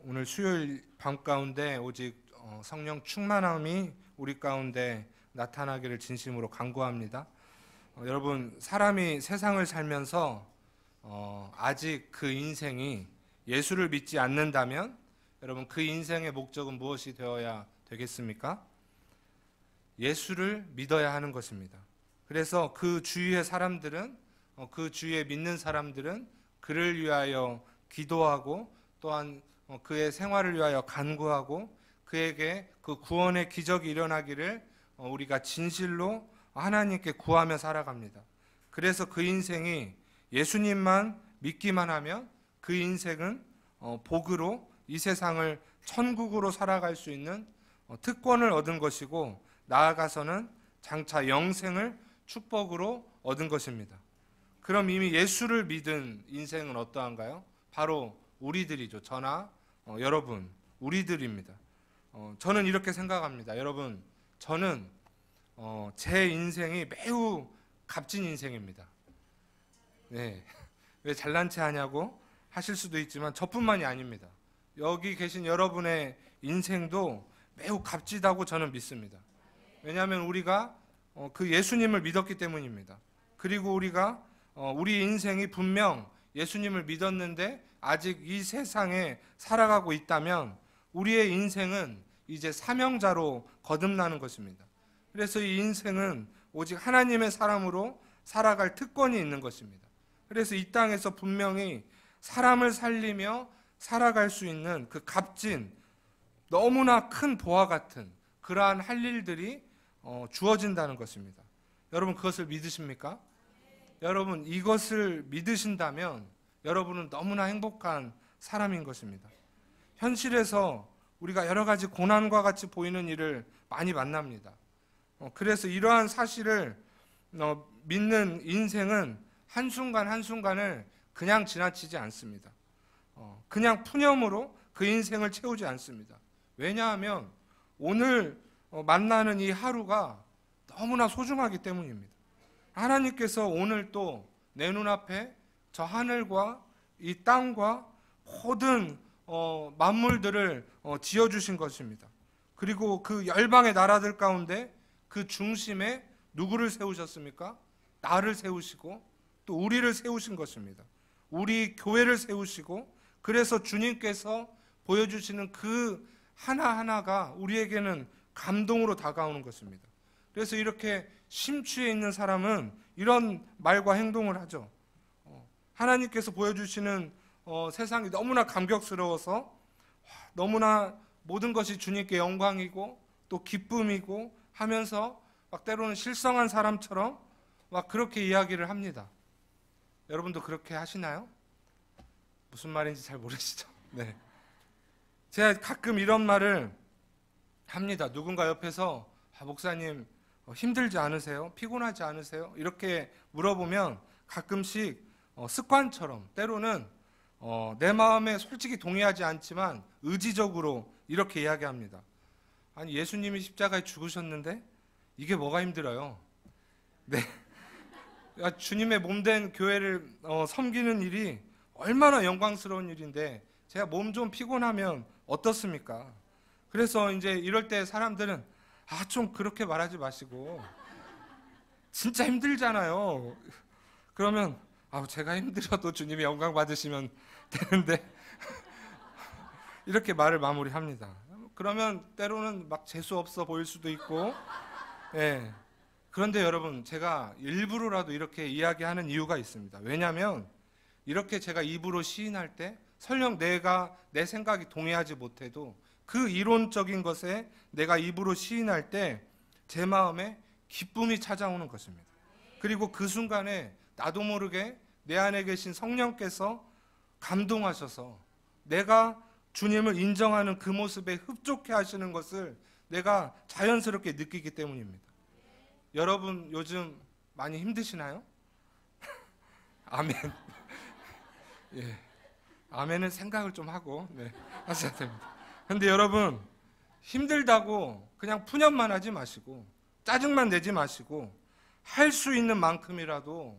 오늘 수요일 밤 가운데 오직 성령 충만함이 우리 가운데 나타나기를 진심으로 간구합니다. 여러분, 사람이 세상을 살면서 아직 그 인생이 예수를 믿지 않는다면 여러분, 그 인생의 목적은 무엇이 되어야 되겠습니까? 예수를 믿어야 하는 것입니다. 그래서 그 주위의 사람들은, 그 주위에 믿는 사람들은 그를 위하여 기도하고 또한 그의 생활을 위하여 간구하고 그에게 그 구원의 기적이 일어나기를 우리가 진실로 하나님께 구하며 살아갑니다. 그래서 그 인생이 예수님만 믿기만 하면 그 인생은 복으로 이 세상을 천국으로 살아갈 수 있는 특권을 얻은 것이고, 나아가서는 장차 영생을 축복으로 얻은 것입니다. 그럼 이미 예수를 믿은 인생은 어떠한가요? 바로 우리들이죠. 저나 여러분, 우리들입니다. 저는 이렇게 생각합니다. 여러분, 저는 제 인생이 매우 값진 인생입니다. 네. 왜 잘난 체 하냐고 하실 수도 있지만 저뿐만이 아닙니다. 여기 계신 여러분의 인생도 매우 값지다고 저는 믿습니다. 왜냐하면 우리가 그 예수님을 믿었기 때문입니다. 그리고 우리가 우리 인생이 분명 예수님을 믿었는데 아직 이 세상에 살아가고 있다면 우리의 인생은 이제 사명자로 거듭나는 것입니다. 그래서 이 인생은 오직 하나님의 사람으로 살아갈 특권이 있는 것입니다. 그래서 이 땅에서 분명히 사람을 살리며 살아갈 수 있는 그 값진, 너무나 큰 보화 같은 그러한 할 일들이 주어진다는 것입니다. 여러분, 그것을 믿으십니까? 여러분, 이것을 믿으신다면 여러분은 너무나 행복한 사람인 것입니다. 현실에서 우리가 여러 가지 고난과 같이 보이는 일을 많이 만납니다. 그래서 이러한 사실을 믿는 인생은 한순간 한순간을 그냥 지나치지 않습니다. 그냥 푸념으로 그 인생을 채우지 않습니다. 왜냐하면 오늘 만나는 이 하루가 너무나 소중하기 때문입니다. 하나님께서 오늘 또 내 눈앞에 저 하늘과 이 땅과 모든 만물들을 지어주신 것입니다. 그리고 그 열방의 나라들 가운데 그 중심에 누구를 세우셨습니까? 나를 세우시고 또 우리를 세우신 것입니다. 우리 교회를 세우시고, 그래서 주님께서 보여주시는 그 하나하나가 우리에게는 감동으로 다가오는 것입니다. 그래서 이렇게 심취해 있는 사람은 이런 말과 행동을 하죠. 하나님께서 보여주시는 세상이 너무나 감격스러워서 너무나 모든 것이 주님께 영광이고 또 기쁨이고 하면서 막 때로는 실성한 사람처럼 막 그렇게 이야기를 합니다. 여러분도 그렇게 하시나요? 무슨 말인지 잘 모르시죠? 네. 제가 가끔 이런 말을 합니다. 누군가 옆에서 목사님 힘들지 않으세요? 피곤하지 않으세요? 이렇게 물어보면 가끔씩 습관처럼 때로는 내 마음에 솔직히 동의하지 않지만 의지적으로 이렇게 이야기합니다. 아니, 예수님이 십자가에 죽으셨는데 이게 뭐가 힘들어요? 네. 주님의 몸된 교회를 섬기는 일이 얼마나 영광스러운 일인데 제가 몸 좀 피곤하면 어떻습니까? 그래서 이제 이럴 때 사람들은 좀 그렇게 말하지 마시고 진짜 힘들잖아요. 그러면 제가 힘들어도 주님이 영광 받으시면 되는데 이렇게 말을 마무리합니다. 그러면 때로는 막 재수 없어 보일 수도 있고, 예. 그런데 여러분, 제가 일부러라도 이렇게 이야기하는 이유가 있습니다. 왜냐하면 이렇게 제가 입으로 시인할 때 설령 내가 내 생각이 동의하지 못해도 그 이론적인 것에 내가 입으로 시인할 때 제 마음에 기쁨이 찾아오는 것입니다. 그리고 그 순간에 나도 모르게 내 안에 계신 성령께서 감동하셔서 내가 주님을 인정하는 그 모습에 흡족해 하시는 것을 내가 자연스럽게 느끼기 때문입니다. 여러분, 요즘 많이 힘드시나요? 아멘. 예. 아멘은 생각을 좀 하고 하셔야 됩니다. 근데 여러분, 힘들다고 그냥 푸념만 하지 마시고 짜증만 내지 마시고 할 수 있는 만큼이라도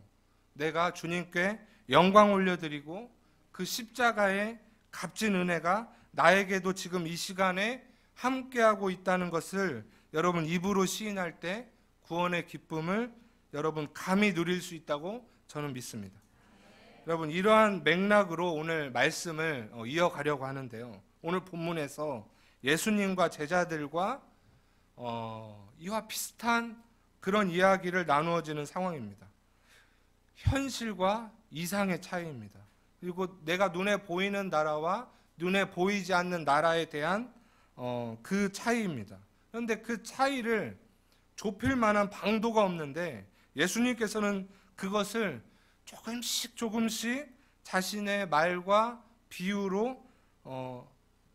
내가 주님께 영광 올려드리고 그 십자가의 값진 은혜가 나에게도 지금 이 시간에 함께하고 있다는 것을 여러분 입으로 시인할 때 구원의 기쁨을 여러분 감히 누릴 수 있다고 저는 믿습니다. 여러분 이러한 맥락으로 오늘 말씀을 이어가려고 하는데요. 오늘 본문에서 예수님과 제자들과 이와 비슷한 그런 이야기를 나누어지는 상황입니다. 현실과 이상의 차이입니다. 그리고 내가 눈에 보이는 나라와 눈에 보이지 않는 나라에 대한 그 차이입니다. 그런데 그 차이를 좁힐 만한 방도가 없는데 예수님께서는 그것을 조금씩 자신의 말과 비유로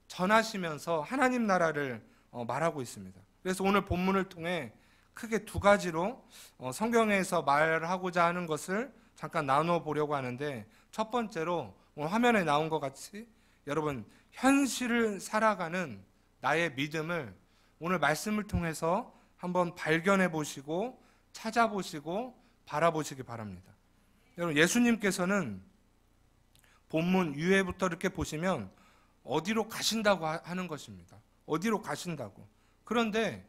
전하시면서 하나님 나라를 말하고 있습니다. 그래서 오늘 본문을 통해 크게 두 가지로 성경에서 말하고자 하는 것을 잠깐 나누어 보려고 하는데, 첫 번째로 오늘 화면에 나온 것 같이 여러분 현실을 살아가는 나의 믿음을 오늘 말씀을 통해서 한번 발견해 보시고 찾아보시고 바라보시기 바랍니다. 여러분 예수님께서는 본문 유해부터 이렇게 보시면 어디로 가신다고 하는 것입니다. 어디로 가신다고. 그런데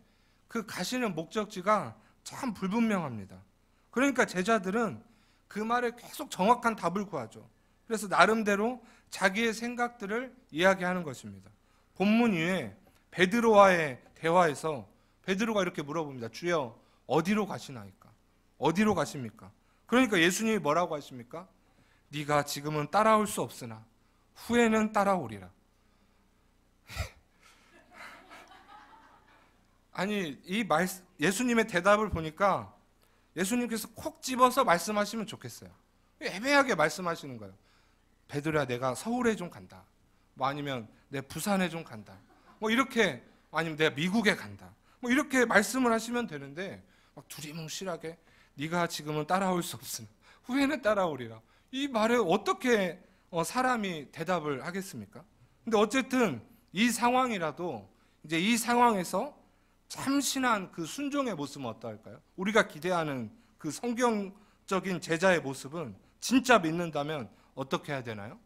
그 가시는 목적지가 참 불분명합니다. 그러니까 제자들은 그 말에 계속 정확한 답을 구하죠. 그래서 나름대로 자기의 생각들을 이야기하는 것입니다. 본문 위에 베드로와의 대화에서 베드로가 이렇게 물어봅니다. 주여 어디로 가시나이까? 어디로 가십니까? 그러니까 예수님이 뭐라고 하십니까? 네가 지금은 따라올 수 없으나 후에는 따라오리라. 아니 예수님의 대답을 보니까 예수님께서 콕 집어서 말씀하시면 좋겠어요. 애매하게 말씀하시는 거예요. 베드로야 내가 서울에 좀 간다. 뭐 아니면 내 부산에 좀 간다. 뭐 이렇게, 아니면 내가 미국에 간다. 뭐 이렇게 말씀을 하시면 되는데 막 두리뭉실하게 네가 지금은 따라올 수 없으나 후에는 따라오리라. 이 말에 어떻게 사람이 대답을 하겠습니까? 근데 어쨌든 이 상황이라도 이제 이 상황에서 참신한 그 순종의 모습은 어떠할까요? 우리가 기대하는 그 성경적인 제자의 모습은 진짜 믿는다면 어떻게 해야 되나요?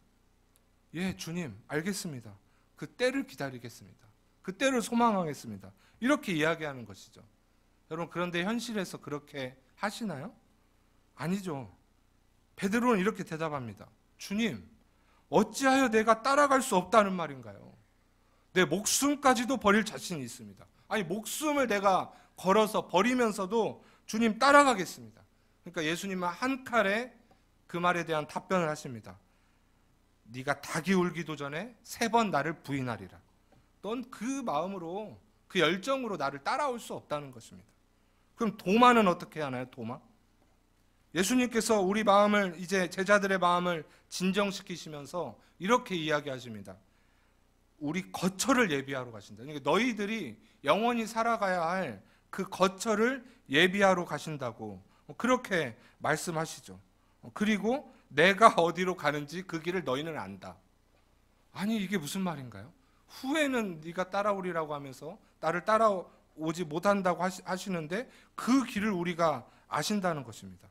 예, 주님, 알겠습니다. 그 때를 기다리겠습니다. 그 때를 소망하겠습니다. 이렇게 이야기하는 것이죠. 여러분, 그런데 현실에서 그렇게 하시나요? 아니죠. 베드로는 이렇게 대답합니다. 주님, 어찌하여 내가 따라갈 수 없다는 말인가요? 내 목숨까지도 버릴 자신이 있습니다. 아니, 목숨을 내가 걸어서 버리면서도 주님 따라가겠습니다. 그러니까 예수님은 한 칼에 그 말에 대한 답변을 하십니다. 네가 닭이 울기도 전에 3번 나를 부인하리라. 넌 그 마음으로, 그 열정으로 나를 따라올 수 없다는 것입니다. 그럼 도마는 어떻게 하나요? 도마? 예수님께서 우리 마음을, 이제 제자들의 마음을 진정시키시면서 이렇게 이야기하십니다. 우리 거처를 예비하러 가신다. 그러니까 너희들이 영원히 살아가야 할 그 거처를 예비하러 가신다고 그렇게 말씀하시죠. 그리고 내가 어디로 가는지 그 길을 너희는 안다. 아니, 이게 무슨 말인가요? 후에는 네가 따라오리라고 하면서 나를 따라오지 못한다고 하시는데 그 길을 우리가 아신다는 것입니다.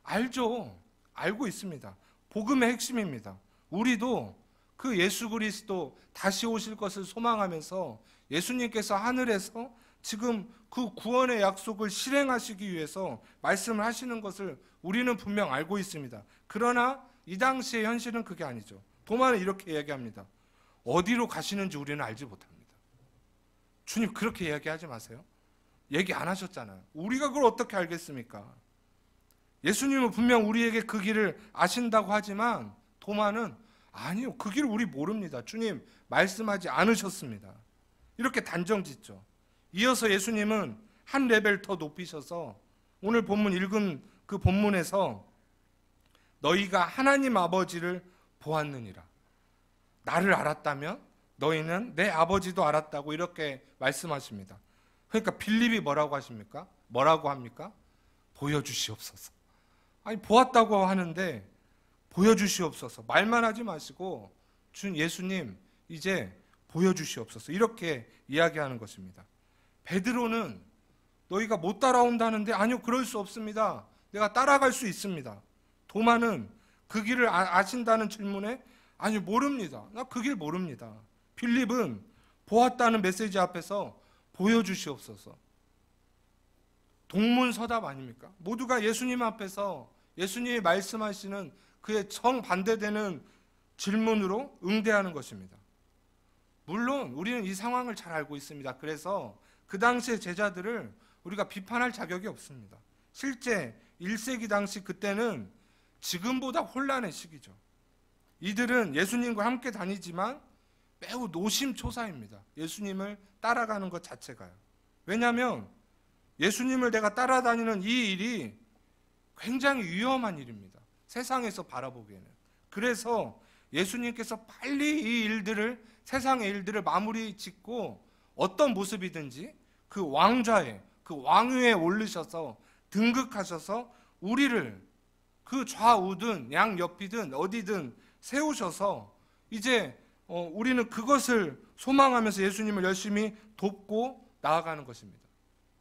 알죠. 알고 있습니다. 복음의 핵심입니다. 우리도 그 예수 그리스도 다시 오실 것을 소망하면서 예수님께서 하늘에서 지금 그 구원의 약속을 실행하시기 위해서 말씀을 하시는 것을 우리는 분명 알고 있습니다. 그러나 이 당시의 현실은 그게 아니죠. 도마는 이렇게 이야기합니다. 어디로 가시는지 우리는 알지 못합니다. 주님, 그렇게 이야기하지 마세요. 얘기 안 하셨잖아요. 우리가 그걸 어떻게 알겠습니까? 예수님은 분명 우리에게 그 길을 아신다고 하지만 도마는 아니요, 그 길을 우리 모릅니다. 주님 말씀하지 않으셨습니다. 이렇게 단정짓죠. 이어서 예수님은 한 레벨 더 높이셔서 오늘 본문 읽은 그 본문에서 너희가 하나님 아버지를 보았느니라. 나를 알았다면 너희는 내 아버지도 알았다고 이렇게 말씀하십니다. 그러니까 빌립이 뭐라고 하십니까? 뭐라고 합니까? 보여주시옵소서. 아니, 보았다고 하는데 보여주시옵소서. 말만 하지 마시고 예수님 이제 보여주시옵소서. 이렇게 이야기하는 것입니다. 베드로는 너희가 못 따라온다는데 아니요, 그럴 수 없습니다. 내가 따라갈 수 있습니다. 도마는 그 길을 아신다는 질문에 아니, 모릅니다. 나 그 길 모릅니다. 빌립은 보았다는 메시지 앞에서 보여주시옵소서. 동문서답 아닙니까? 모두가 예수님 앞에서 예수님이 말씀하시는 그의 정반대되는 질문으로 응대하는 것입니다. 물론 우리는 이 상황을 잘 알고 있습니다. 그래서 그 당시의 제자들을 우리가 비판할 자격이 없습니다. 실제 1세기 당시 그때는 지금보다 혼란의 시기죠. 이들은 예수님과 함께 다니지만 매우 노심초사입니다. 예수님을 따라가는 것 자체가요. 왜냐하면 예수님을 내가 따라다니는 이 일이 굉장히 위험한 일입니다. 세상에서 바라보기에는. 그래서 예수님께서 빨리 이 일들을, 세상의 일들을 마무리 짓고 어떤 모습이든지 그 왕좌에, 그 왕위에 오르셔서 등극하셔서 우리를 그 좌우든 양옆이든 어디든 세우셔서 이제 우리는 그것을 소망하면서 예수님을 열심히 돕고 나아가는 것입니다.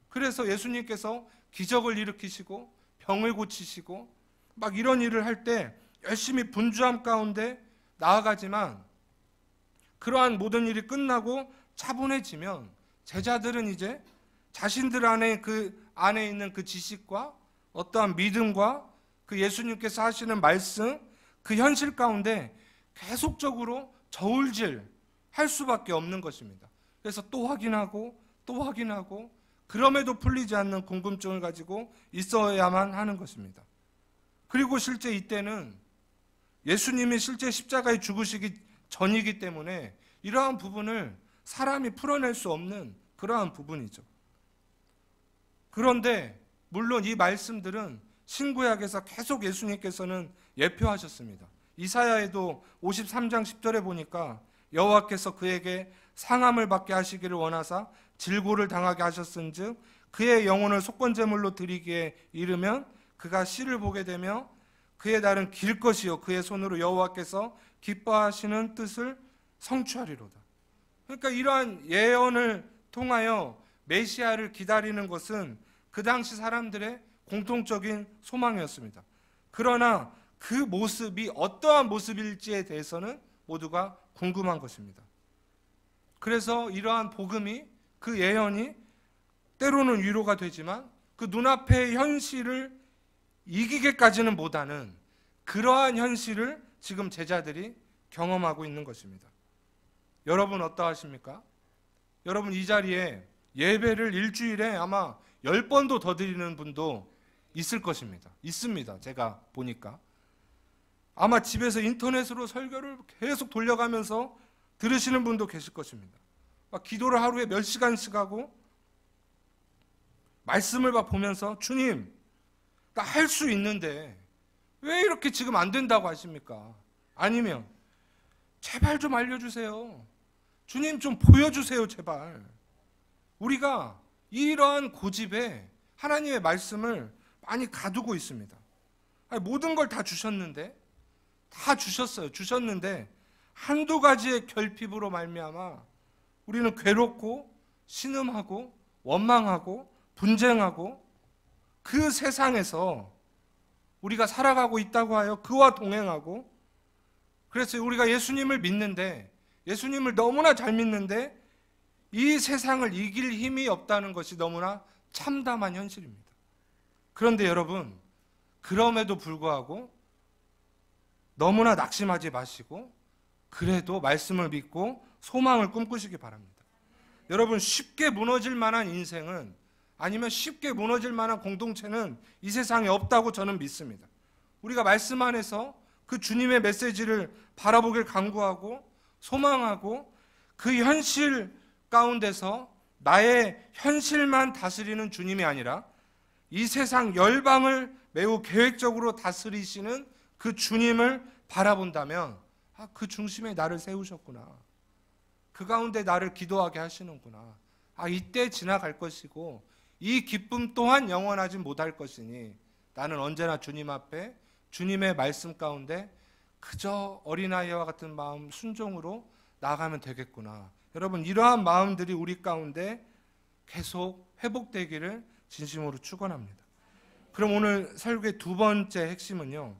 그래서 예수님께서 기적을 일으키시고 병을 고치시고 막 이런 일을 할 때 열심히 분주함 가운데 나아가지만 그러한 모든 일이 끝나고 차분해지면 제자들은 이제 자신들 안에 그 안에 있는 그 지식과 어떠한 믿음과 그 예수님께서 하시는 말씀, 그 현실 가운데 계속적으로 저울질 할 수밖에 없는 것입니다. 그래서 또 확인하고 또 확인하고 그럼에도 풀리지 않는 궁금증을 가지고 있어야만 하는 것입니다. 그리고 실제 이때는 예수님이 실제 십자가에 죽으시기 전이기 때문에 이러한 부분을 사람이 풀어낼 수 없는 그러한 부분이죠. 그런데 물론 이 말씀들은 신구약에서 계속 예수님께서는 예표하셨습니다. 이사야에도 53장 10절에 보니까 여호와께서 그에게 상함을 받게 하시기를 원하사 질고를 당하게 하셨은즉 그의 영혼을 속건제물로 드리기에 이르면 그가 씨를 보게 되며 그의 날은 길 것이요 그의 손으로 여호와께서 기뻐하시는 뜻을 성취하리로다. 그러니까 이러한 예언을 통하여 메시아를 기다리는 것은 그 당시 사람들의 공통적인 소망이었습니다. 그러나 그 모습이 어떠한 모습일지에 대해서는 모두가 궁금한 것입니다. 그래서 이러한 복음이, 그 예언이 때로는 위로가 되지만 그 눈앞의 현실을 이기게까지는 못하는 그러한 현실을 지금 제자들이 경험하고 있는 것입니다. 여러분 어떠하십니까? 여러분 이 자리에 예배를 일주일에 아마 10번도 더 드리는 분도 있을 것입니다. 있습니다. 제가 보니까. 아마 집에서 인터넷으로 설교를 계속 돌려가면서 들으시는 분도 계실 것입니다. 막 기도를 하루에 몇 시간씩 하고 말씀을 막 보면서 주님, 나 할 수 있는데 왜 이렇게 지금 안 된다고 하십니까? 아니면 제발 좀 알려주세요. 주님 좀 보여주세요, 제발. 우리가 이러한 고집에 하나님의 말씀을 많이 가두고 있습니다. 아니, 모든 걸 다 주셨는데, 다 주셨어요. 주셨는데 한두 가지의 결핍으로 말미암아 우리는 괴롭고 신음하고 원망하고 분쟁하고 그 세상에서 우리가 살아가고 있다고 하여 그와 동행하고, 그래서 우리가 예수님을 믿는데, 예수님을 너무나 잘 믿는데 이 세상을 이길 힘이 없다는 것이 너무나 참담한 현실입니다. 그런데 여러분, 그럼에도 불구하고 너무나 낙심하지 마시고 그래도 말씀을 믿고 소망을 꿈꾸시기 바랍니다. 여러분, 쉽게 무너질 만한 인생은, 아니면 쉽게 무너질 만한 공동체는 이 세상에 없다고 저는 믿습니다. 우리가 말씀 안에서 그 주님의 메시지를 바라보길 간구하고 소망하고 그 현실 가운데서 나의 현실만 다스리는 주님이 아니라 이 세상 열방을 매우 계획적으로 다스리시는 그 주님을 바라본다면, 그 중심에 나를 세우셨구나, 그 가운데 나를 기도하게 하시는구나, 이때 지나갈 것이고 이 기쁨 또한 영원하지 못할 것이니 나는 언제나 주님 앞에 주님의 말씀 가운데 그저 어린아이와 같은 마음 순종으로 나아가면 되겠구나. 여러분, 이러한 마음들이 우리 가운데 계속 회복되기를 진심으로 축원합니다. 그럼 오늘 설교의 두 번째 핵심은요,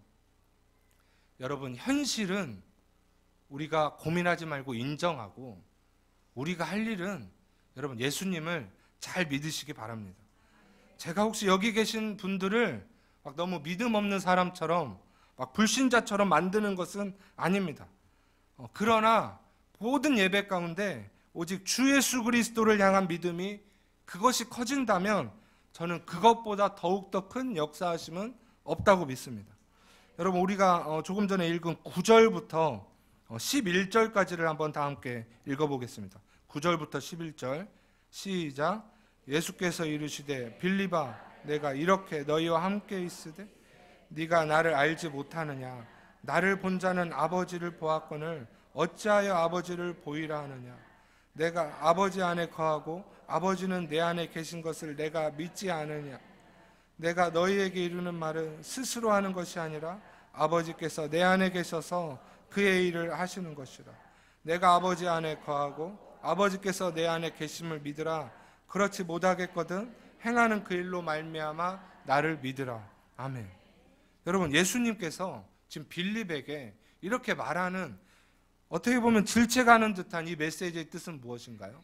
여러분, 현실은 우리가 고민하지 말고 인정하고 우리가 할 일은 여러분 예수님을 잘 믿으시기 바랍니다. 제가 혹시 여기 계신 분들을 막 너무 믿음 없는 사람처럼 막 불신자처럼 만드는 것은 아닙니다. 그러나 모든 예배 가운데 오직 주 예수 그리스도를 향한 믿음이 그것이 커진다면 저는 그것보다 더욱더 큰 역사하심은 없다고 믿습니다. 여러분 우리가 조금 전에 읽은 9절부터 11절까지를 한번 다 함께 읽어보겠습니다. 9절부터 11절 시작. 예수께서 이르시되 빌립아 내가 이렇게 너희와 함께 있으되 네가 나를 알지 못하느냐. 나를 본 자는 아버지를 보았거늘 어찌하여 아버지를 보이라 하느냐. 내가 아버지 안에 거하고 아버지는 내 안에 계신 것을 내가 믿지 않으냐. 내가 너희에게 이르는 말은 스스로 하는 것이 아니라 아버지께서 내 안에 계셔서 그의 일을 하시는 것이라. 내가 아버지 안에 거하고 아버지께서 내 안에 계심을 믿으라. 그렇지 못하겠거든 행하는 그 일로 말미암아 나를 믿으라. 아멘. 여러분 예수님께서 지금 빌립에게 이렇게 말하는 어떻게 보면 질책하는 듯한 이 메시지의 뜻은 무엇인가요?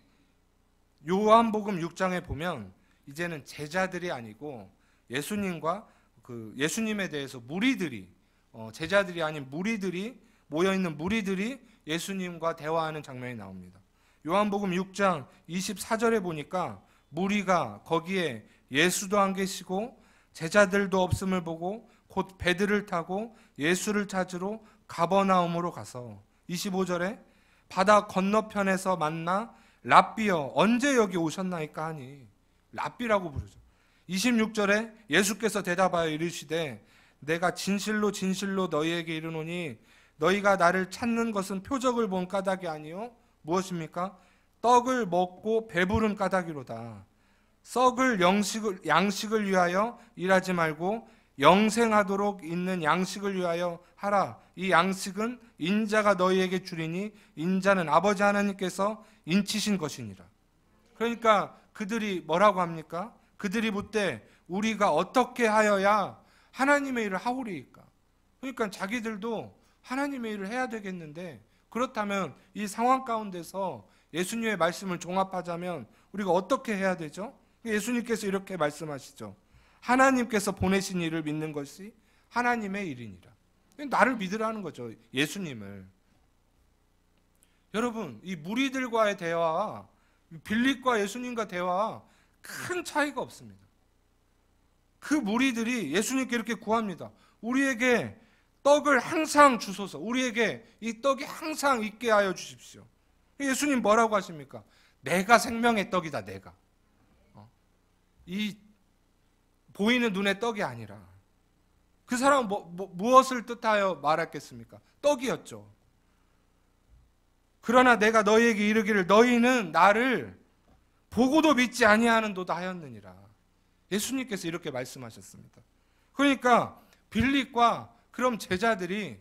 요한복음 6장에 보면 이제는 제자들이 아니고 예수님과 예수님에 대해서 무리들이 제자들이 아닌 무리들이 모여있는 무리들이 예수님과 대화하는 장면이 나옵니다. 요한복음 6장 24절에 보니까 무리가 거기에 예수도 안 계시고 제자들도 없음을 보고 곧 배들을 타고 예수를 찾으러 가버나움으로 가서 25절에 바다 건너편에서 만나 랍비여 언제 여기 오셨나이까 하니 랍비라고 부르죠. 26절에 예수께서 대답하여 이르시되 내가 진실로 진실로 너희에게 이르노니 너희가 나를 찾는 것은 표적을 본 까닭이 아니요 무엇입니까? 떡을 먹고 배부른 까닭이로다. 썩을 양식을 위하여 일하지 말고 영생하도록 있는 양식을 위하여 하라. 이 양식은 인자가 너희에게 주리니 인자는 아버지 하나님께서 인치신 것이니라. 그러니까 그들이 뭐라고 합니까? 그들이 묻되 우리가 어떻게 하여야 하나님의 일을 하오리이까? 그러니까 자기들도 하나님의 일을 해야 되겠는데 그렇다면 이 상황 가운데서 예수님의 말씀을 종합하자면 우리가 어떻게 해야 되죠? 예수님께서 이렇게 말씀하시죠. 하나님께서 보내신 일을 믿는 것이 하나님의 일이니라. 나를 믿으라는 거죠. 예수님을. 여러분 이 무리들과의 대화와 빌립과 예수님과 대화와 큰 차이가 없습니다. 그 무리들이 예수님께 이렇게 구합니다. 우리에게 떡을 항상 주소서. 우리에게 이 떡이 항상 있게 하여 주십시오. 예수님 뭐라고 하십니까? 내가 생명의 떡이다. 내가. 이 보이는 눈의 떡이 아니라 그 사람은 무엇을 뜻하여 말했겠습니까? 떡이었죠. 그러나 내가 너희에게 이르기를 너희는 나를 보고도 믿지 아니하는도다 하였느니라. 예수님께서 이렇게 말씀하셨습니다. 그러니까 빌립과 그럼 제자들이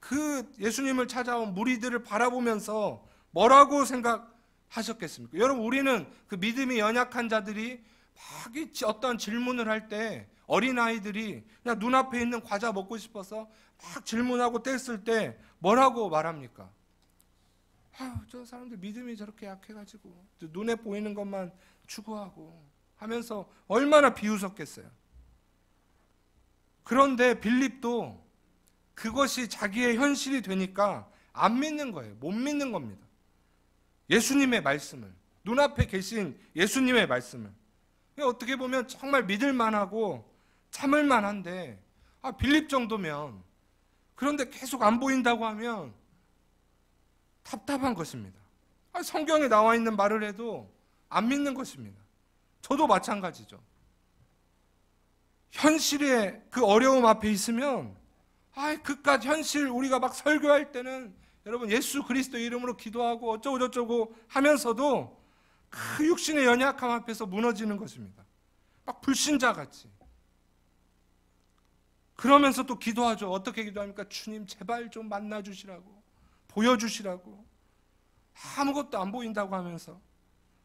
그 예수님을 찾아온 무리들을 바라보면서 뭐라고 생각하셨겠습니까? 여러분 우리는 그 믿음이 연약한 자들이 막 어떤 질문을 할 때 어린아이들이 그냥 눈앞에 있는 과자 먹고 싶어서 막 질문하고 뗐을 때 뭐라고 말합니까? 저 사람들 믿음이 저렇게 약해가지고 눈에 보이는 것만 추구하고 하면서 얼마나 비웃었겠어요. 그런데 빌립도 그것이 자기의 현실이 되니까 안 믿는 거예요. 못 믿는 겁니다. 예수님의 말씀을, 눈앞에 계신 예수님의 말씀을. 어떻게 보면 정말 믿을 만하고 참을 만한데 빌립 정도면, 그런데 계속 안 보인다고 하면 답답한 것입니다. 성경에 나와 있는 말을 해도 안 믿는 것입니다. 저도 마찬가지죠. 현실의 그 어려움 앞에 있으면 그깟 현실 우리가 막 설교할 때는 여러분 예수 그리스도 이름으로 기도하고 어쩌고 저쩌고 하면서도 그 육신의 연약함 앞에서 무너지는 것입니다. 막 불신자같이. 그러면서 또 기도하죠. 어떻게 기도합니까? 주님 제발 좀 만나주시라고, 보여주시라고. 아무것도 안 보인다고 하면서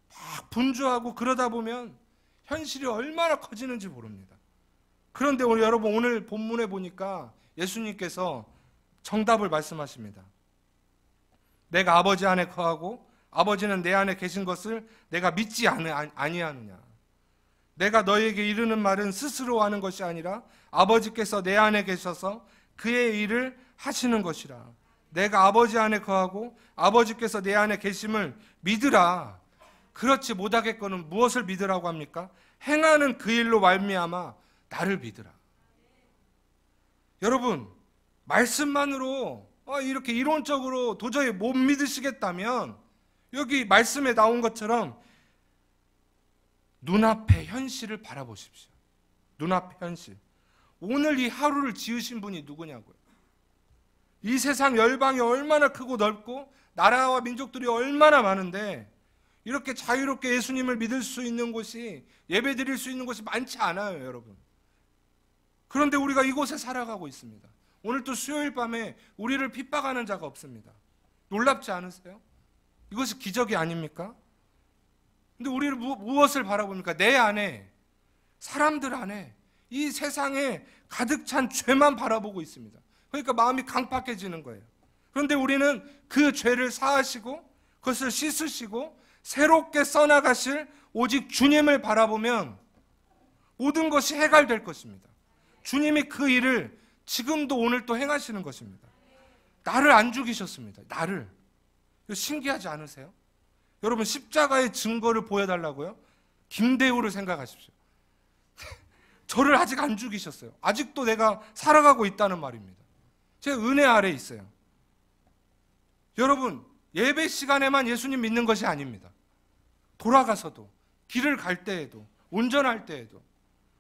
막 분주하고 그러다 보면 현실이 얼마나 커지는지 모릅니다. 그런데 여러분 오늘 본문에 보니까 예수님께서 정답을 말씀하십니다. 내가 아버지 안에 거하고 아버지는 내 안에 계신 것을 내가 믿지 아니하느냐. 내가 너에게 이르는 말은 스스로 하는 것이 아니라 아버지께서 내 안에 계셔서 그의 일을 하시는 것이라. 내가 아버지 안에 거하고 아버지께서 내 안에 계심을 믿으라. 그렇지 못하겠거는 무엇을 믿으라고 합니까? 행하는 그 일로 말미암아 나를 믿으라. 여러분, 말씀만으로 이렇게 이론적으로 도저히 못 믿으시겠다면 여기 말씀에 나온 것처럼 눈앞의 현실을 바라보십시오. 눈앞의 현실. 오늘 이 하루를 지으신 분이 누구냐고요. 이 세상 열방이 얼마나 크고 넓고 나라와 민족들이 얼마나 많은데 이렇게 자유롭게 예수님을 믿을 수 있는 곳이, 예배 드릴 수 있는 곳이 많지 않아요, 여러분. 그런데 우리가 이곳에 살아가고 있습니다. 오늘 또 수요일 밤에 우리를 핍박하는 자가 없습니다. 놀랍지 않으세요? 이것이 기적이 아닙니까? 근데 우리를 무엇을 바라봅니까? 내 안에, 사람들 안에 이 세상에 가득 찬 죄만 바라보고 있습니다. 그러니까 마음이 강팍해지는 거예요. 그런데 우리는 그 죄를 사하시고 그것을 씻으시고 새롭게 써나가실 오직 주님을 바라보면 모든 것이 해결될 것입니다. 주님이 그 일을 지금도 오늘 또 행하시는 것입니다. 나를 안 죽이셨습니다. 나를. 신기하지 않으세요? 여러분, 십자가의 증거를 보여달라고요? 김대우를 생각하십시오. 저를 아직 안 죽이셨어요. 아직도 내가 살아가고 있다는 말입니다. 제 은혜 아래에 있어요. 여러분, 예배 시간에만 예수님 믿는 것이 아닙니다. 돌아가서도, 길을 갈 때에도, 운전할 때에도,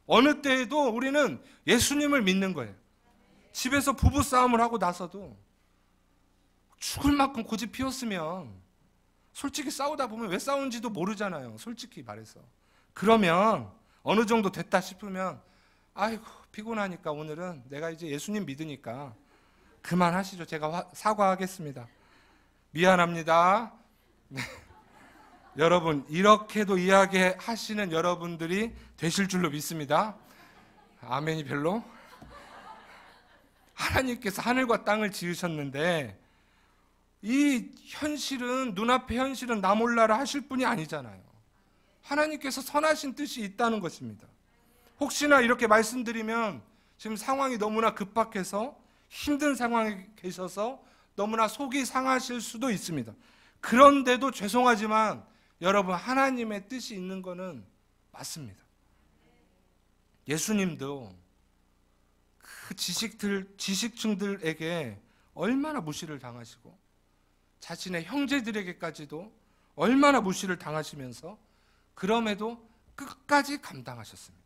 어느 때에도 우리는 예수님을 믿는 거예요. 집에서 부부싸움을 하고 나서도 죽을 만큼 고집 피웠으면 솔직히 싸우다 보면 왜 싸우는지도 모르잖아요. 솔직히 말해서. 그러면 어느 정도 됐다 싶으면 아이고 피곤하니까 오늘은 내가 이제 예수님 믿으니까 그만하시죠. 제가 사과하겠습니다. 미안합니다. 네. 여러분, 이렇게도 이야기하시는 여러분들이 되실 줄로 믿습니다. 아멘이 별로? 하나님께서 하늘과 땅을 지으셨는데 이 현실은, 눈앞의 현실은 나 몰라라 하실 분이 아니잖아요. 하나님께서 선하신 뜻이 있다는 것입니다. 혹시나 이렇게 말씀드리면 지금 상황이 너무나 급박해서 힘든 상황에 계셔서 너무나 속이 상하실 수도 있습니다. 그런데도 죄송하지만 여러분, 하나님의 뜻이 있는 것은 맞습니다. 예수님도 그 지식층들에게 얼마나 무시를 당하시고 자신의 형제들에게까지도 얼마나 무시를 당하시면서 그럼에도 끝까지 감당하셨습니다.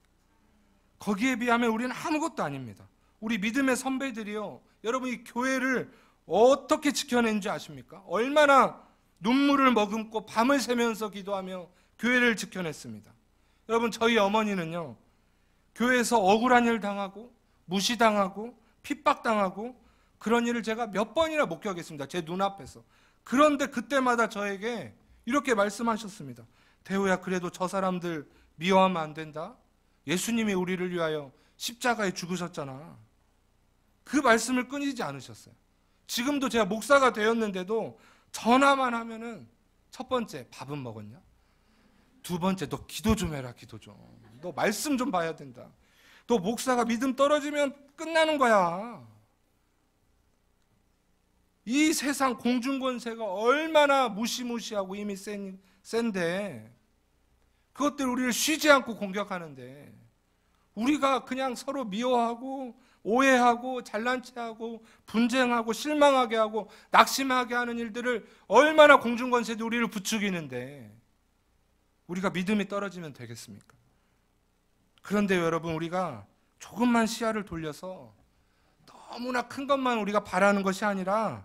거기에 비하면 우리는 아무것도 아닙니다. 우리 믿음의 선배들이요, 여러분 이 교회를 어떻게 지켜낸지 아십니까? 얼마나 눈물을 머금고 밤을 새면서 기도하며 교회를 지켜냈습니다. 여러분, 저희 어머니는요, 교회에서 억울한 일 당하고 무시당하고 핍박당하고 그런 일을 제가 몇 번이나 목격했습니다. 제 눈앞에서. 그런데 그때마다 저에게 이렇게 말씀하셨습니다. 대우야, 그래도 저 사람들 미워하면 안 된다. 예수님이 우리를 위하여 십자가에 죽으셨잖아. 그 말씀을 끊이지 않으셨어요. 지금도 제가 목사가 되었는데도 전화만 하면은 첫 번째, 밥은 먹었냐? 두 번째, 너 기도 좀 해라, 기도 좀. 너 말씀 좀 봐야 된다. 너 목사가 믿음 떨어지면 끝나는 거야. 이 세상 공중권세가 얼마나 무시무시하고 힘이 센데 그것들 우리를 쉬지 않고 공격하는데 우리가 그냥 서로 미워하고 오해하고 잘난 체하고 분쟁하고 실망하게 하고 낙심하게 하는 일들을 얼마나 공중권세도 우리를 부추기는데 우리가 믿음이 떨어지면 되겠습니까? 그런데 여러분, 우리가 조금만 시야를 돌려서 너무나 큰 것만 우리가 바라는 것이 아니라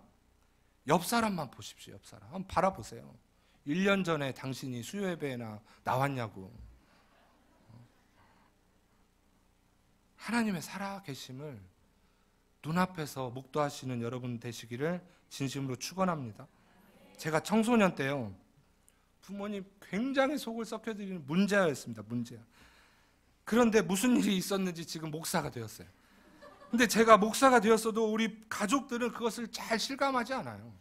옆 사람만 보십시오. 옆 사람 한번 바라보세요. 1년 전에 당신이 수요예배나 나왔냐고. 하나님의 살아계심을 눈앞에서 묵도하시는 여러분 되시기를 진심으로 축원합니다. 제가 청소년 때요, 부모님 굉장히 속을 썩혀드리는 문제아였습니다. 문제아. 그런데 무슨 일이 있었는지 지금 목사가 되었어요. 근데 제가 목사가 되었어도 우리 가족들은 그것을 잘 실감하지 않아요.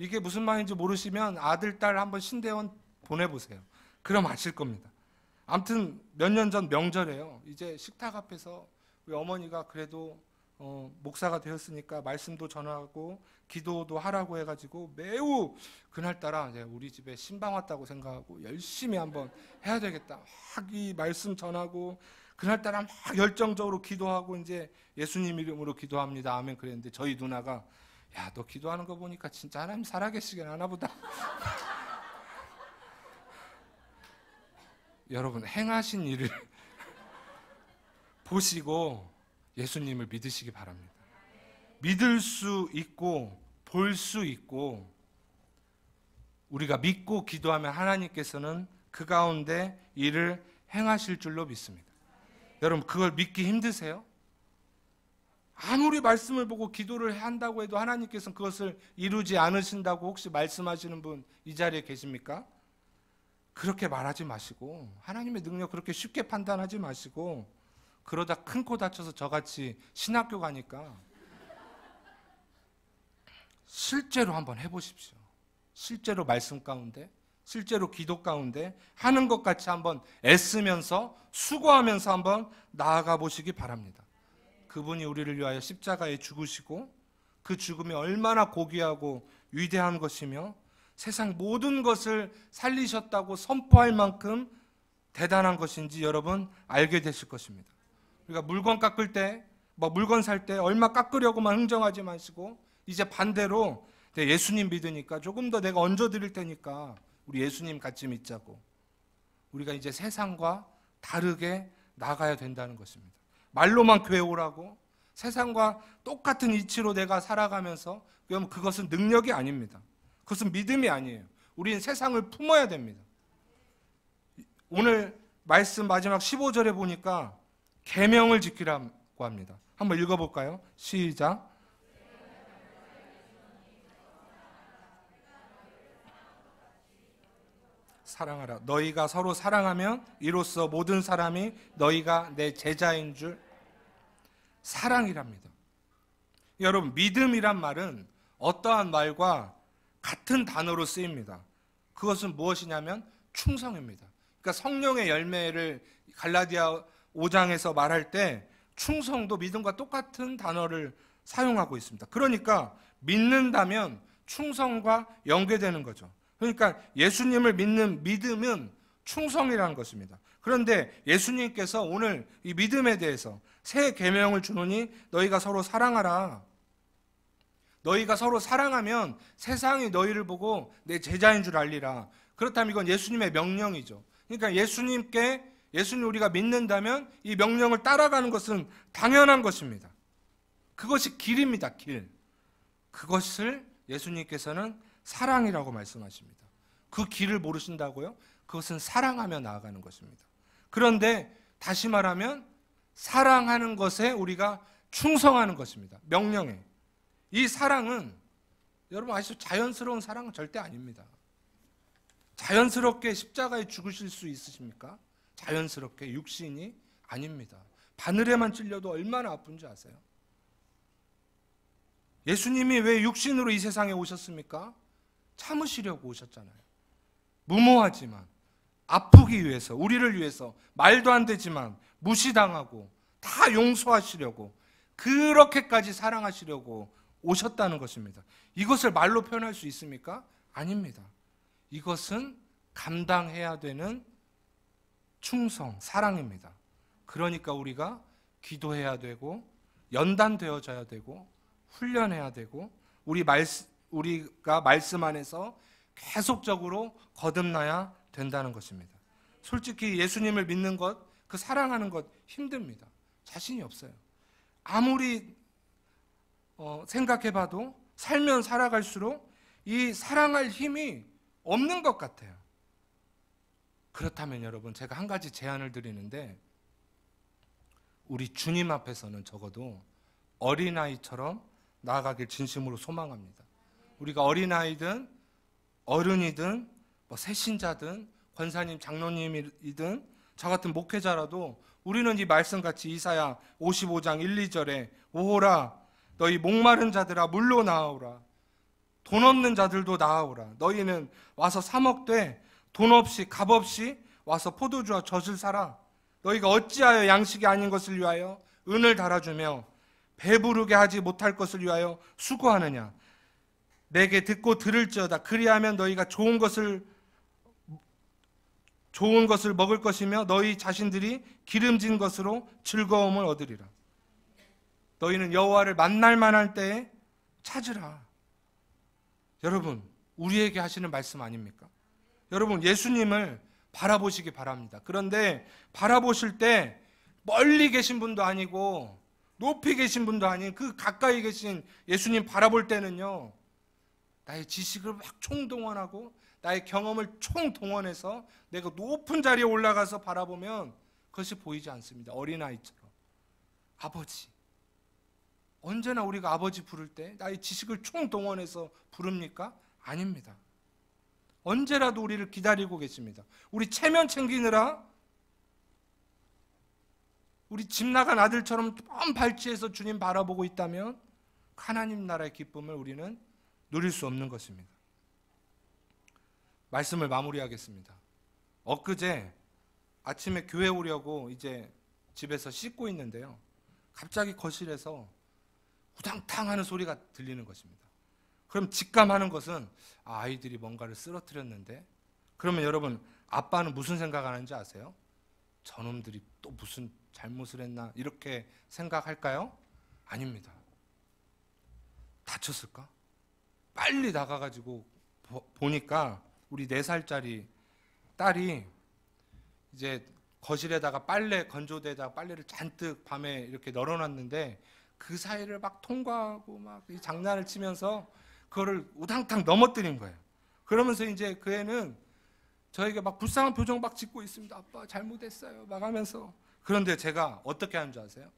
이게 무슨 말인지 모르시면 아들, 딸 한번 신대원 보내보세요. 그럼 아실 겁니다. 아무튼 몇 년 전 명절에요. 이제 식탁 앞에서 우리 어머니가 그래도 목사가 되었으니까 말씀도 전하고 기도도 하라고 해가지고 매우 그날따라 이제 우리 집에 신방 왔다고 생각하고 열심히 한번 해야 되겠다. 막 이 말씀 전하고 그날따라 막 열정적으로 기도하고 이제 예수님 이름으로 기도합니다. 아멘. 그랬는데 저희 누나가 야, 너 기도하는 거 보니까 진짜 하나님 살아계시긴 하나 보다. 여러분, 행하신 일을 보시고 예수님을 믿으시기 바랍니다. 믿을 수 있고 볼 수 있고 우리가 믿고 기도하면 하나님께서는 그 가운데 일을 행하실 줄로 믿습니다. 여러분, 그걸 믿기 힘드세요? 아무리 말씀을 보고 기도를 한다고 해도 하나님께서는 그것을 이루지 않으신다고 혹시 말씀하시는 분 이 자리에 계십니까? 그렇게 말하지 마시고 하나님의 능력 그렇게 쉽게 판단하지 마시고 그러다 큰 코 다쳐서 저같이 신학교 가니까 실제로 한번 해보십시오. 실제로 말씀 가운데, 실제로 기도 가운데 하는 것 같이 한번 애쓰면서 수고하면서 한번 나아가 보시기 바랍니다. 그분이 우리를 위하여 십자가에 죽으시고 그 죽음이 얼마나 고귀하고 위대한 것이며 세상 모든 것을 살리셨다고 선포할 만큼 대단한 것인지 여러분 알게 되실 것입니다. 우리가 물건 깎을 때, 물건 살 때 얼마 깎으려고만 흥정하지 마시고 이제 반대로 예수님 믿으니까 조금 더 내가 얹어드릴 테니까 우리 예수님 같이 믿자고 우리가 이제 세상과 다르게 나가야 된다는 것입니다. 말로만 교회 오라고 세상과 똑같은 이치로 내가 살아가면서 그럼 그것은 능력이 아닙니다. 그것은 믿음이 아니에요. 우리는 세상을 품어야 됩니다. 오늘 말씀 마지막 15절에 보니까 계명을 지키라고 합니다. 한번 읽어볼까요? 시작. 사랑하라. 너희가 서로 사랑하면 이로써 모든 사람이 너희가 내 제자인 줄. 사랑이랍니다. 여러분, 믿음이란 말은 어떠한 말과 같은 단어로 쓰입니다. 그것은 무엇이냐면 충성입니다. 그러니까 성령의 열매를 갈라디아 5장에서 말할 때 충성도 믿음과 똑같은 단어를 사용하고 있습니다. 그러니까 믿는다면 충성과 연계되는 거죠. 그러니까 예수님을 믿는 믿음은 충성이라는 것입니다. 그런데 예수님께서 오늘 이 믿음에 대해서 새 계명을 주노니 너희가 서로 사랑하라. 너희가 서로 사랑하면 세상이 너희를 보고 내 제자인 줄 알리라. 그렇다면 이건 예수님의 명령이죠. 그러니까 예수님 우리가 믿는다면 이 명령을 따라가는 것은 당연한 것입니다. 그것이 길입니다. 길. 그것을 예수님께서는 사랑이라고 말씀하십니다. 그 길을 모르신다고요? 그것은 사랑하며 나아가는 것입니다. 그런데 다시 말하면 사랑하는 것에 우리가 충성하는 것입니다. 명령에. 이 사랑은 여러분 아시죠? 자연스러운 사랑은 절대 아닙니다. 자연스럽게 십자가에 죽으실 수 있으십니까? 자연스럽게 육신이 아닙니다. 바늘에만 찔려도 얼마나 아픈지 아세요? 예수님이 왜 육신으로 이 세상에 오셨습니까? 참으시려고 오셨잖아요. 무모하지만 아프기 위해서, 우리를 위해서 말도 안 되지만 무시당하고 다 용서하시려고 그렇게까지 사랑하시려고 오셨다는 것입니다. 이것을 말로 표현할 수 있습니까? 아닙니다. 이것은 감당해야 되는 충성, 사랑입니다. 그러니까 우리가 기도해야 되고 연단되어져야 되고 훈련해야 되고 우리가 말씀 안에서 계속적으로 거듭나야 된다는 것입니다. 솔직히 예수님을 믿는 것, 그 사랑하는 것 힘듭니다. 자신이 없어요. 아무리 생각해봐도 살면 살아갈수록 이 사랑할 힘이 없는 것 같아요. 그렇다면 여러분, 제가 한 가지 제안을 드리는데 우리 주님 앞에서는 적어도 어린아이처럼 나아가길 진심으로 소망합니다. 우리가 어린아이든 어른이든 새신자든 권사님, 장로님이든 저 같은 목회자라도 우리는 이 말씀같이 이사야 55장 1, 2절에 오호라 너희 목마른 자들아 물로 나오라 돈 없는 자들도 나아오라. 너희는 와서 사 먹되 돈 없이 값 없이 와서 포도주와 젖을 사라. 너희가 어찌하여 양식이 아닌 것을 위하여 은을 달아주며 배부르게 하지 못할 것을 위하여 수고하느냐. 내게 듣고 들을지어다. 그리하면 너희가 좋은 것을 먹을 것이며 너희 자신들이 기름진 것으로 즐거움을 얻으리라. 너희는 여호와를 만날 만할 때에 찾으라. 여러분, 우리에게 하시는 말씀 아닙니까? 여러분, 예수님을 바라보시기 바랍니다. 그런데 바라보실 때 멀리 계신 분도 아니고 높이 계신 분도 아닌 그 가까이 계신 예수님 바라볼 때는요, 나의 지식을 막 총동원하고 나의 경험을 총동원해서 내가 높은 자리에 올라가서 바라보면 그것이 보이지 않습니다. 어린아이처럼. 아버지, 언제나 우리가 아버지 부를 때 나의 지식을 총동원해서 부릅니까? 아닙니다. 언제라도 우리를 기다리고 계십니다. 우리 체면 챙기느라 우리 집 나간 아들처럼 먼 발치에서 주님 바라보고 있다면 하나님 나라의 기쁨을 우리는 누릴 수 없는 것입니다. 말씀을 마무리하겠습니다. 엊그제 아침에 교회 오려고 이제 집에서 씻고 있는데요, 갑자기 거실에서 우당탕 하는 소리가 들리는 것입니다. 그럼 직감하는 것은 아이들이 뭔가를 쓰러뜨렸는데, 그러면 여러분, 아빠는 무슨 생각하는지 아세요? 저놈들이 또 무슨 잘못을 했나 이렇게 생각할까요? 아닙니다. 다쳤을까? 빨리 나가가지고 보니까 우리 4살짜리 딸이 이제 거실에다가 빨래 건조대에다가 빨래를 잔뜩 밤에 이렇게 널어놨는데 그 사이를 막 통과하고 막 장난을 치면서 그거를 우당탕 넘어뜨린 거예요. 그러면서 이제 그 애는 저에게 막 불쌍한 표정 막 짓고 있습니다. 아빠 잘못했어요 막 하면서. 그런데 제가 어떻게 하는 줄 아세요?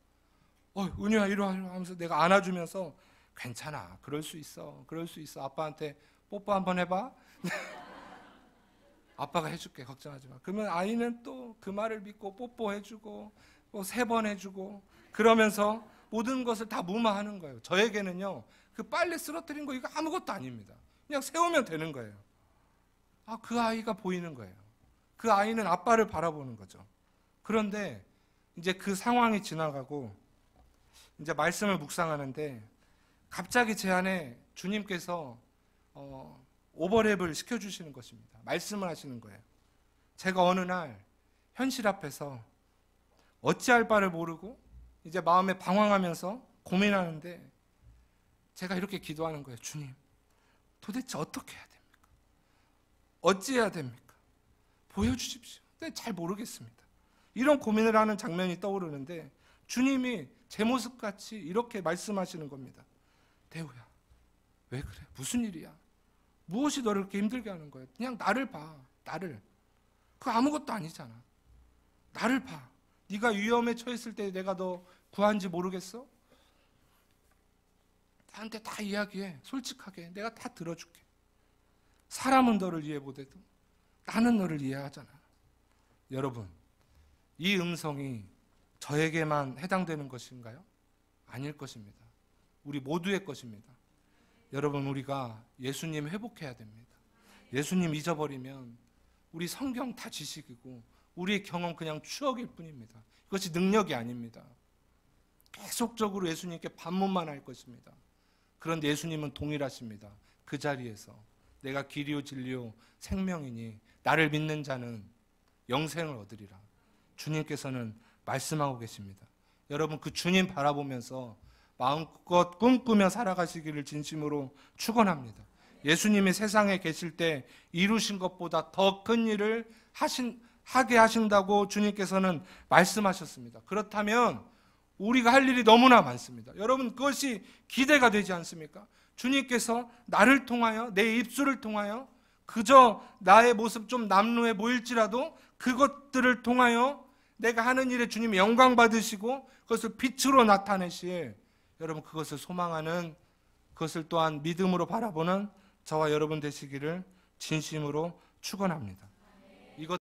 은유야 이리 와 하면서 내가 안아주면서 괜찮아, 그럴 수 있어, 그럴 수 있어, 아빠한테 뽀뽀 한번 해봐. 아빠가 해줄게, 걱정하지 마. 그러면 아이는 또 그 말을 믿고 뽀뽀해주고 또 3번 해주고 그러면서 모든 것을 다 무마하는 거예요. 저에게는요, 그 빨래 쓰러뜨린 거 이거 아무것도 아닙니다. 그냥 세우면 되는 거예요. 그 아이가 보이는 거예요. 그 아이는 아빠를 바라보는 거죠. 그런데 이제 그 상황이 지나가고 이제 말씀을 묵상하는데 갑자기 제 안에 주님께서 오버랩을 시켜주시는 것입니다. 말씀을 하시는 거예요. 제가 어느 날 현실 앞에서 어찌할 바를 모르고 이제 마음에 방황하면서 고민하는데 제가 이렇게 기도하는 거예요. 주님, 도대체 어떻게 해야 됩니까? 어찌해야 됩니까? 보여주십시오. 근데 잘 모르겠습니다. 이런 고민을 하는 장면이 떠오르는데 주님이 제 모습같이 이렇게 말씀하시는 겁니다. 대우야, 왜 그래? 무슨 일이야? 무엇이 너를 그렇게 힘들게 하는 거야? 그냥 나를 봐. 나를. 그거 아무것도 아니잖아. 나를 봐. 네가 위험에 처했을 때 내가 너 구한지 모르겠어? 나한테 다 이야기해. 솔직하게. 내가 다 들어줄게. 사람은 너를 이해 못해도 나는 너를 이해하잖아. 여러분, 이 음성이 저에게만 해당되는 것인가요? 아닐 것입니다. 우리 모두의 것입니다. 여러분, 우리가 예수님 회복해야 됩니다. 예수님 잊어버리면 우리 성경 다 지식이고 우리의 경험 그냥 추억일 뿐입니다. 그것이 능력이 아닙니다. 계속적으로 예수님께 반문만 할 것입니다. 그런데 예수님은 동일하십니다. 그 자리에서 내가 길이요 진리요 생명이니 나를 믿는 자는 영생을 얻으리라. 주님께서는 말씀하고 계십니다. 여러분, 그 주님 바라보면서 마음껏 꿈꾸며 살아가시기를 진심으로 축원합니다. 예수님이 세상에 계실 때 이루신 것보다 더 큰 일을 하게 하신다고 주님께서는 말씀하셨습니다. 그렇다면 우리가 할 일이 너무나 많습니다. 여러분, 그것이 기대가 되지 않습니까? 주님께서 나를 통하여, 내 입술을 통하여, 그저 나의 모습 좀 남루해 보일지라도 그것들을 통하여 내가 하는 일에 주님이 영광 받으시고 그것을 빛으로 나타내실, 여러분, 그것을 소망하는, 그것을 또한 믿음으로 바라보는 저와 여러분 되시기를 진심으로 축원합니다. 이것